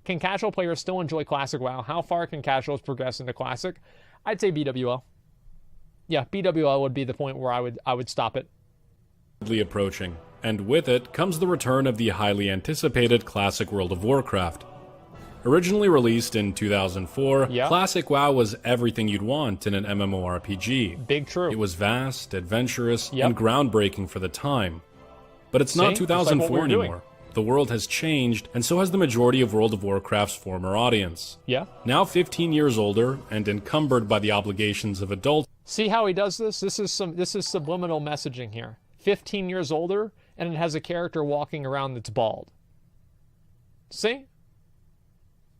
Can casual players still enjoy Classic WoW? How far can casuals progress into Classic? I'd say BWL. Yeah, BWL would be the point where I would stop it. Approaching, and with it comes the return of the highly anticipated Classic World of Warcraft. Originally released in 2004, Classic WoW was everything you'd want in an MMORPG. Big true. It was vast, adventurous, and groundbreaking for the time. But it's not 2004 anymore. The world has changed, and so has the majority of World of Warcraft's former audience. Yeah. Now 15 years older, and encumbered by the obligations of adults. See how he does this? This is subliminal messaging here. 15 years older, and it has a character walking around that's bald. See?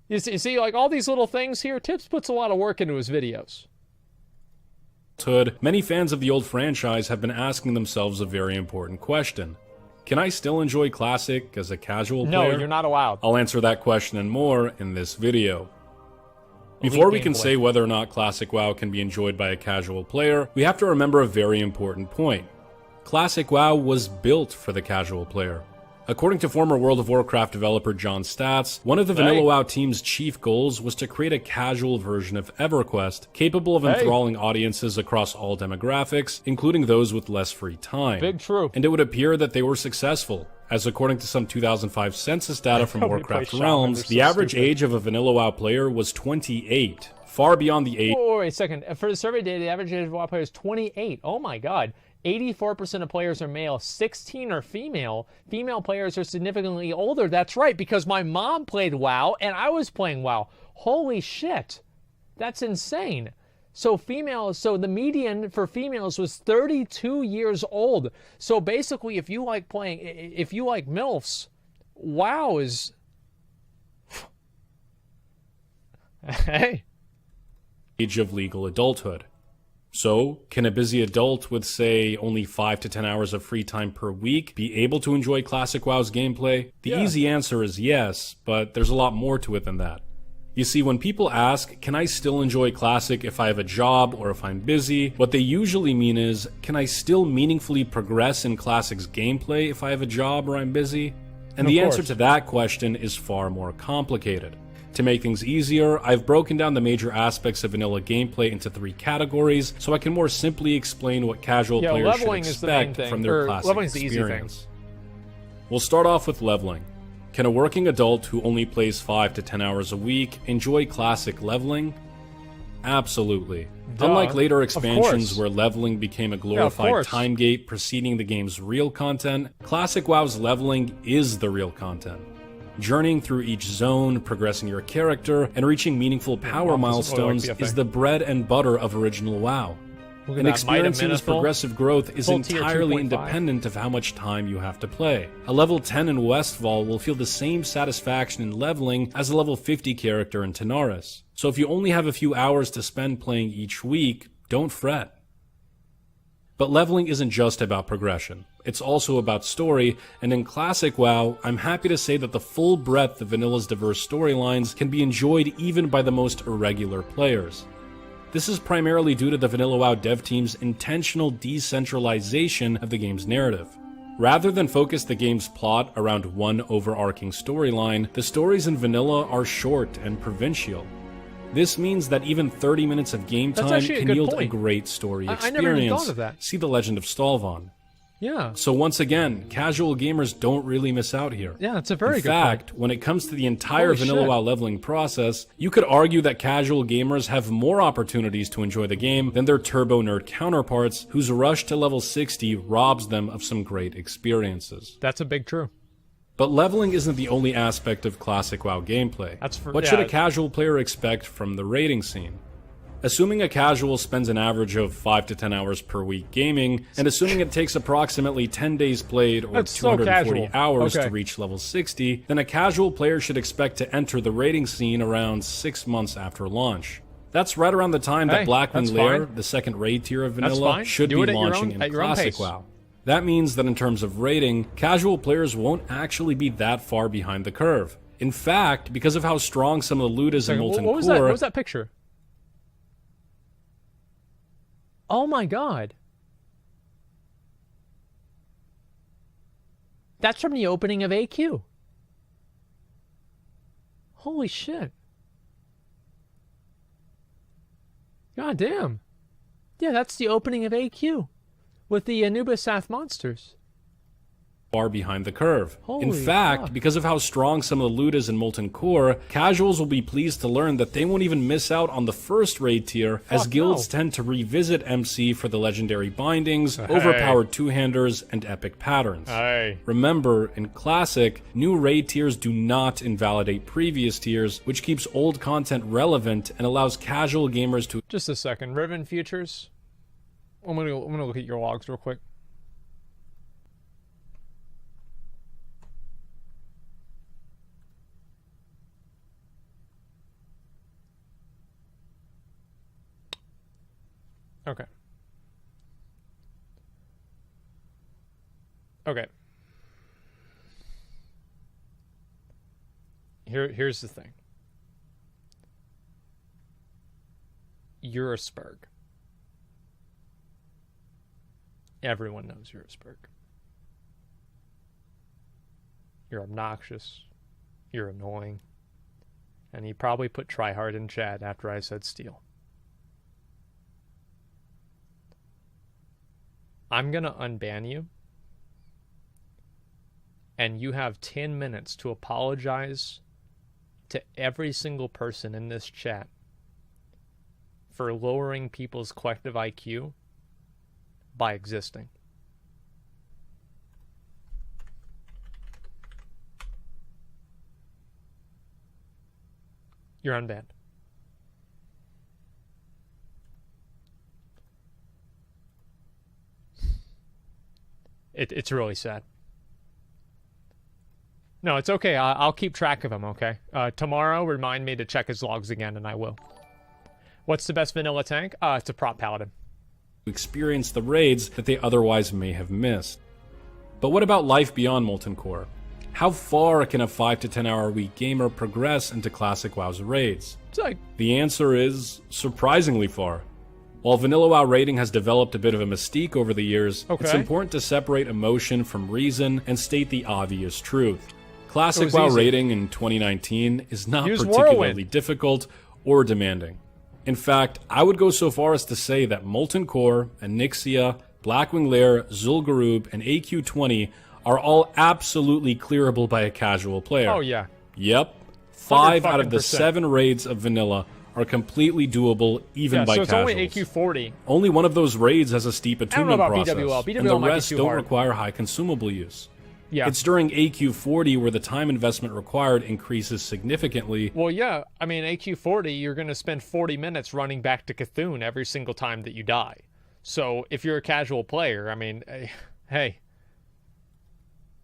You see, like, all these little things here? Tips puts a lot of work into his videos. Many fans of the old franchise have been asking themselves a very important question. Can I still enjoy Classic as a casual player? No, you're not allowed. I'll answer that question and more in this video. Before we can say whether or not Classic WoW can be enjoyed by a casual player, we have to remember a very important point. Classic WoW was built for the casual player. According to former World of Warcraft developer John Statz, one of the Vanilla WoW team's chief goals was to create a casual version of EverQuest, capable of enthralling audiences across all demographics, including those with less free time. Big true. And it would appear that they were successful, as according to some 2005 census data from Warcraft Realms, the average age of a Vanilla WoW player was 28, far beyond the age... Wait a second. For the survey data, the average age of WoW players is 28. Oh my god. 84% of players are male, 16 are female. Female players are significantly older. That's right, because my mom played WoW and I was playing WoW. Holy shit. That's insane. So the median for females was 32 years old. So basically, if you like MILFs, WoW is... Hey. Age of legal adulthood. So, can a busy adult with, say, only 5 to 10 hours of free time per week be able to enjoy Classic WoW's gameplay? The easy answer is yes, but there's a lot more to it than that. You see, when people ask, can I still enjoy Classic if I have a job or if I'm busy, what they usually mean is, can I still meaningfully progress in Classic's gameplay if I have a job or I'm busy? And the answer to that question is far more complicated. To make things easier, I've broken down the major aspects of vanilla gameplay into 3 categories, so I can more simply explain what casual players should expect from their Classic experience. We'll start off with leveling. Can a working adult who only plays 5 to 10 hours a week enjoy Classic leveling? Absolutely. Unlike later expansions where leveling became a glorified time gate preceding the game's real content, Classic WoW's leveling is the real content. Journeying through each zone, progressing your character, and reaching meaningful power milestones is the bread and butter of original WoW. And experiencing this progressive growth is entirely independent of how much time you have to play. A level 10 in Westfall will feel the same satisfaction in leveling as a level 50 character in Tanaris. So if you only have a few hours to spend playing each week, don't fret. But leveling isn't just about progression. It's also about story, and in Classic WoW, I'm happy to say that the full breadth of Vanilla's diverse storylines can be enjoyed even by the most irregular players. This is primarily due to the Vanilla WoW dev team's intentional decentralization of the game's narrative. Rather than focus the game's plot around one overarching storyline, the stories in Vanilla are short and provincial. This means that even 30 minutes of game time can yield a great story experience. I never even thought of that. See The Legend of Stalvon. Yeah. So once again, casual gamers don't really miss out here. Yeah, it's a very good point. In fact, when it comes to the entire Vanilla WoW leveling process, you could argue that casual gamers have more opportunities to enjoy the game than their turbo nerd counterparts, whose rush to level 60 robs them of some great experiences. That's a big true. But leveling isn't the only aspect of Classic WoW gameplay. What should a casual player expect from the raiding scene? Assuming a casual spends an average of 5 to 10 hours per week gaming, and assuming it takes approximately 10 days played or 240 hours to reach level 60, then a casual player should expect to enter the raiding scene around 6 months after launch. That's right around the time that Blackwing Lair, the second raid tier of Vanilla, should be launching in Classic WoW. That means that in terms of raiding, casual players won't actually be that far behind the curve. In fact, because of how strong some of the loot is in Molten Core... What was that picture? Oh my god. That's from the opening of AQ. Holy shit. God damn. Yeah, that's the opening of AQ with the Anubisath monsters. Far behind the curve. Holy in fact, fuck. because of how strong some of the loot is in Molten Core, casuals will be pleased to learn that they won't even miss out on the first raid tier, as guilds tend to revisit MC for the legendary bindings, overpowered two-handers, and epic patterns. Remember, in Classic, new raid tiers do not invalidate previous tiers, which keeps old content relevant and allows casual gamers to... Just a second. Riven Futures. I'm gonna look at your logs real quick. Okay. Okay. Here's the thing. You're a Spurg. Everyone knows you're a Spurg. You're obnoxious. You're annoying. And you probably put tryhard in chat after I said steal. I'm going to unban you, and you have 10 minutes to apologize to every single person in this chat for lowering people's collective IQ by existing. You're unbanned. It's really sad. No, it's okay. I'll keep track of him, okay? Tomorrow, remind me to check his logs again, and I will. What's the best vanilla tank? It's a prop paladin. Experience the raids that they otherwise may have missed. But what about life beyond Molten Core? How far can a 5 to 10 hour a week gamer progress into Classic WoW's raids? The answer is surprisingly far. While Vanilla WoW raiding has developed a bit of a mystique over the years, it's important to separate emotion from reason and state the obvious truth. Classic WoW raiding in 2019 is not particularly difficult or demanding. In fact, I would go so far as to say that Molten Core, Onyxia, Blackwing Lair, Zul'Gurub, and AQ20 are all absolutely clearable by a casual player. Oh yeah. Yep. 5 out of the 7 raids of Vanilla are completely doable even by so it's casuals. only AQ40. Only one of those raids has a steep attunement process, BWL and the rest don't require high consumable use. Yeah. It's during AQ40 where the time investment required increases significantly. Well, yeah. I mean, AQ40, you're going to spend 40 minutes running back to Cthulhu every single time that you die. So if you're a casual player, I mean, hey.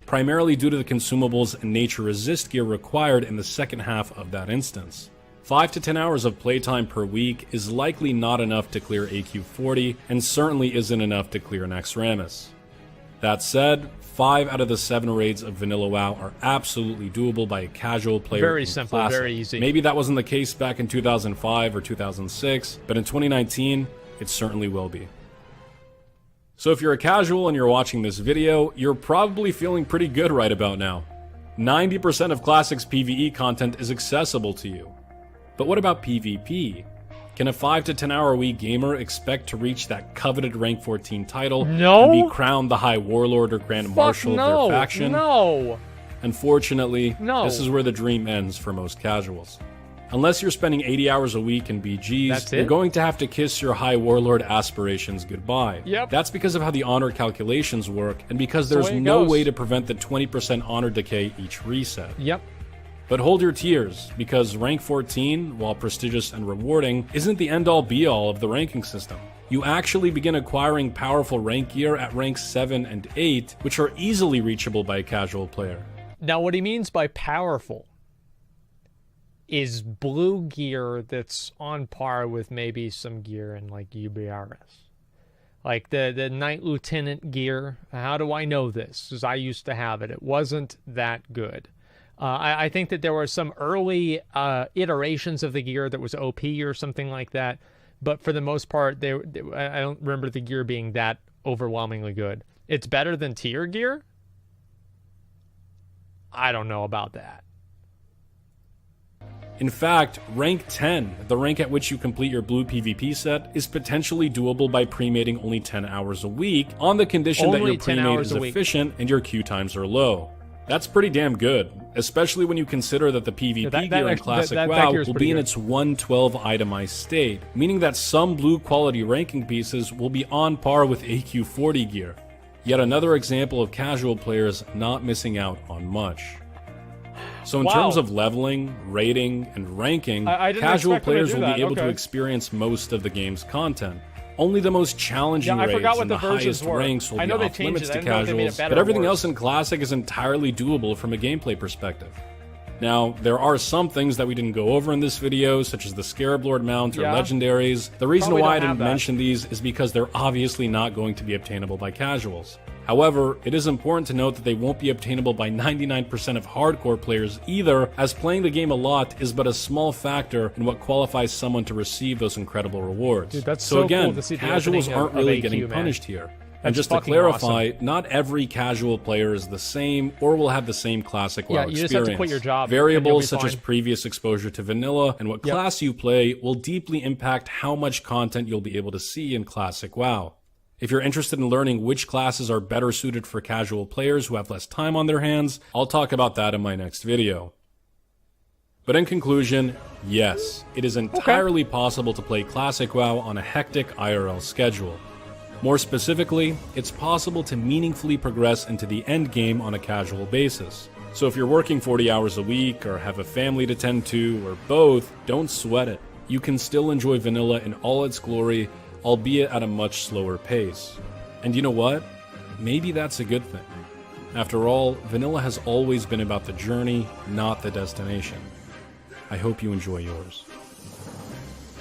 Primarily due to the consumables and nature resist gear required in the second half of that instance. 5 to 10 hours of playtime per week is likely not enough to clear AQ40, and certainly isn't enough to clear Naxxramas. That said, 5 out of the 7 raids of Vanilla WoW are absolutely doable by a casual player. Very simple, Classic. very easy. Maybe that wasn't the case back in 2005 or 2006, but in 2019, it certainly will be. So if you're a casual and you're watching this video, you're probably feeling pretty good right about now. 90% of Classic's PvE content is accessible to you. But what about PvP? Can a 5 to 10 hour a week gamer expect to reach that coveted rank 14 title and be crowned the High Warlord or Grand Marshal of their faction? No. Unfortunately, this is where the dream ends for most casuals. Unless you're spending 80 hours a week in BGs, you're going to have to kiss your High Warlord aspirations goodbye. Yep. That's because of how the honor calculations work, and because there's no way to prevent the 20% honor decay each reset. Yep. But hold your tears, because rank 14, while prestigious and rewarding, isn't the end-all be-all of the ranking system. You actually begin acquiring powerful rank gear at ranks 7 and 8, which are easily reachable by a casual player. Now, what he means by powerful is blue gear that's on par with maybe some gear in like UBRS. Like the Knight Lieutenant gear. How do I know this? Because I used to have it. It wasn't that good. I think that there were some early iterations of the gear that was OP or something like that. But for the most part, I don't remember the gear being that overwhelmingly good. It's better than tier gear? I don't know about that. In fact, rank 10, the rank at which you complete your blue PvP set, is potentially doable by pre-mating only 10 hours a week, on the condition that Only your 10 pre-mate hours is a week. efficient and your queue times are low. That's pretty damn good, especially when you consider that the PvP gear in Classic WoW will be in its 112 itemized state, meaning that some blue quality ranking pieces will be on par with AQ 40 gear. Yet another example of casual players not missing out on much. So in terms of leveling, rating, and ranking, casual players will be able to experience most of the game's content. Only the most challenging raids and the highest ranks will be off limits to casuals, but everything else in Classic is entirely doable from a gameplay perspective. Now, there are some things that we didn't go over in this video, such as the Scarab Lord mount or legendaries. The reason why I didn't mention these is because they're obviously not going to be obtainable by casuals. However, it is important to note that they won't be obtainable by 99% of hardcore players either, as playing the game a lot is but a small factor in what qualifies someone to receive those incredible rewards. Dude, that's so again, cool to see the casuals aren't really AQ, getting man. punished here. And That's just to clarify, awesome. not every casual player is the same or will have the same classic WoW you experience. just have to quit your job and Variables you'll be such as fine. previous exposure to vanilla and what class you play will deeply impact how much content you'll be able to see in classic WoW. If you're interested in learning which classes are better suited for casual players who have less time on their hands, I'll talk about that in my next video. But in conclusion, yes, it is entirely possible to play classic WoW on a hectic IRL schedule. More specifically, it's possible to meaningfully progress into the end game on a casual basis. So if you're working 40 hours a week, or have a family to tend to, or both, don't sweat it. You can still enjoy vanilla in all its glory, albeit at a much slower pace. And you know what? Maybe that's a good thing. After all, vanilla has always been about the journey, not the destination. I hope you enjoy yours.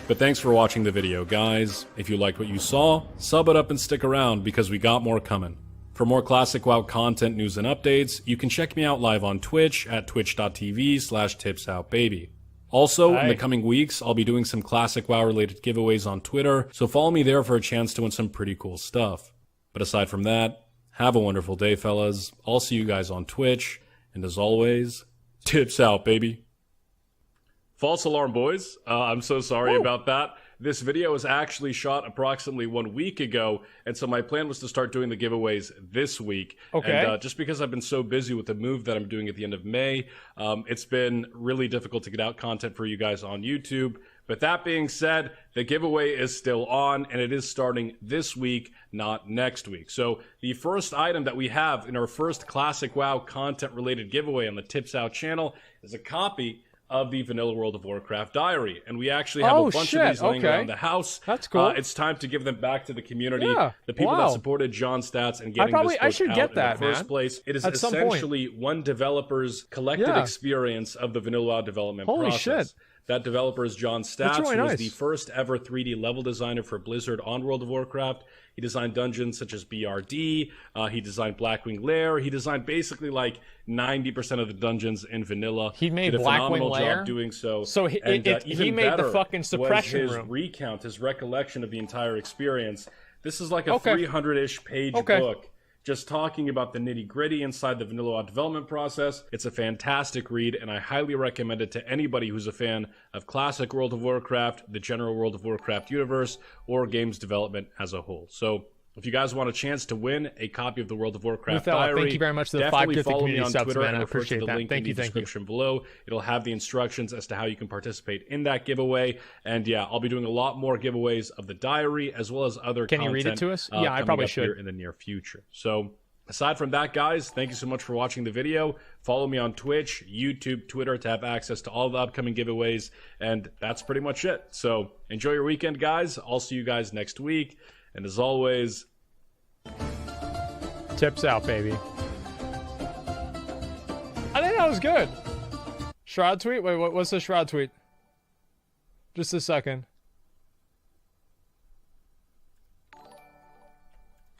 But thanks for watching the video, guys. If you liked what you saw, sub it up and stick around because we got more coming. For more Classic WoW content, news, and updates, you can check me out live on Twitch at twitch.tv/tipsoutbaby. Also, in the coming weeks, I'll be doing some Classic WoW related giveaways on Twitter, so follow me there for a chance to win some pretty cool stuff. But aside from that, have a wonderful day, fellas. I'll see you guys on Twitch, and as always, tips out, baby. False alarm, boys. I'm so sorry about that. This video was actually shot approximately 1 week ago, and so my plan was to start doing the giveaways this week. And just because I've been so busy with the move that I'm doing at the end of May, it's been really difficult to get out content for you guys on YouTube. But that being said, the giveaway is still on, and it is starting this week, not next week. So the first item that we have in our first Classic WoW content-related giveaway on the Tips Out channel is a copy of the Vanilla World of Warcraft diary, and we actually have a bunch of these laying around the house. That's cool. It's time to give them back to the community, Yeah. the people that supported John Stats and getting this book out in the first place. It is essentially one developer's collective experience of the Vanilla WoW development process. That developer is John Stats, who was the first ever 3D level designer for Blizzard on World of Warcraft. He designed dungeons such as BRD, he designed Blackwing Lair, he designed basically like 90% of the dungeons in vanilla. He made did a phenomenal Blackwing Lair job doing so. So he even made the better fucking suppression was his room. recount, his recollection of the entire experience. This is like a 300-ish page book, just talking about the nitty-gritty inside the Vanilla WoW development process. It's a fantastic read, and I highly recommend it to anybody who's a fan of classic World of Warcraft, the general World of Warcraft universe, or games development as a whole. So if you guys want a chance to win a copy of the World of Warcraft diary, thank you very much to the definitely 5 follow me community on subs, Twitter man. I and refer appreciate to the that. link Thank in you, the thank you. description below. It'll have the instructions as to how you can participate in that giveaway. And yeah, I'll be doing a lot more giveaways of the diary as well as other content. Can you read it to us? Yeah, I probably should. Here in the near future. So aside from that, guys, thank you so much for watching the video. Follow me on Twitch, YouTube, Twitter to have access to all the upcoming giveaways. And that's pretty much it. So enjoy your weekend, guys. I'll see you guys next week. And as always, tips out, baby. I think that was good. Shroud tweet? Wait, what's the Shroud tweet? Just a second.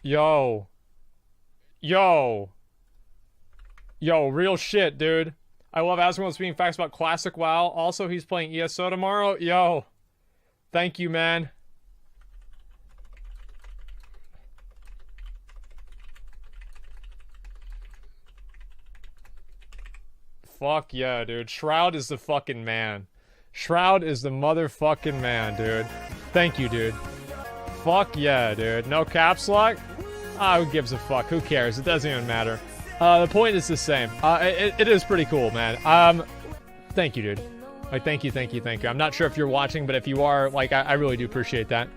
Yo, real shit, dude. I love Asmongold speaking facts about classic WoW. Also, he's playing ESO tomorrow. Yo, thank you, man. Fuck yeah, dude. Shroud is the fucking man. Shroud is the motherfucking man, dude. Thank you, dude. Fuck yeah, dude. No caps lock? Ah, who gives a fuck? Who cares? It doesn't even matter. The point is the same. It is pretty cool, man. Thank you, dude. Like, thank you. I'm not sure if you're watching, but if you are, like, I really do appreciate that.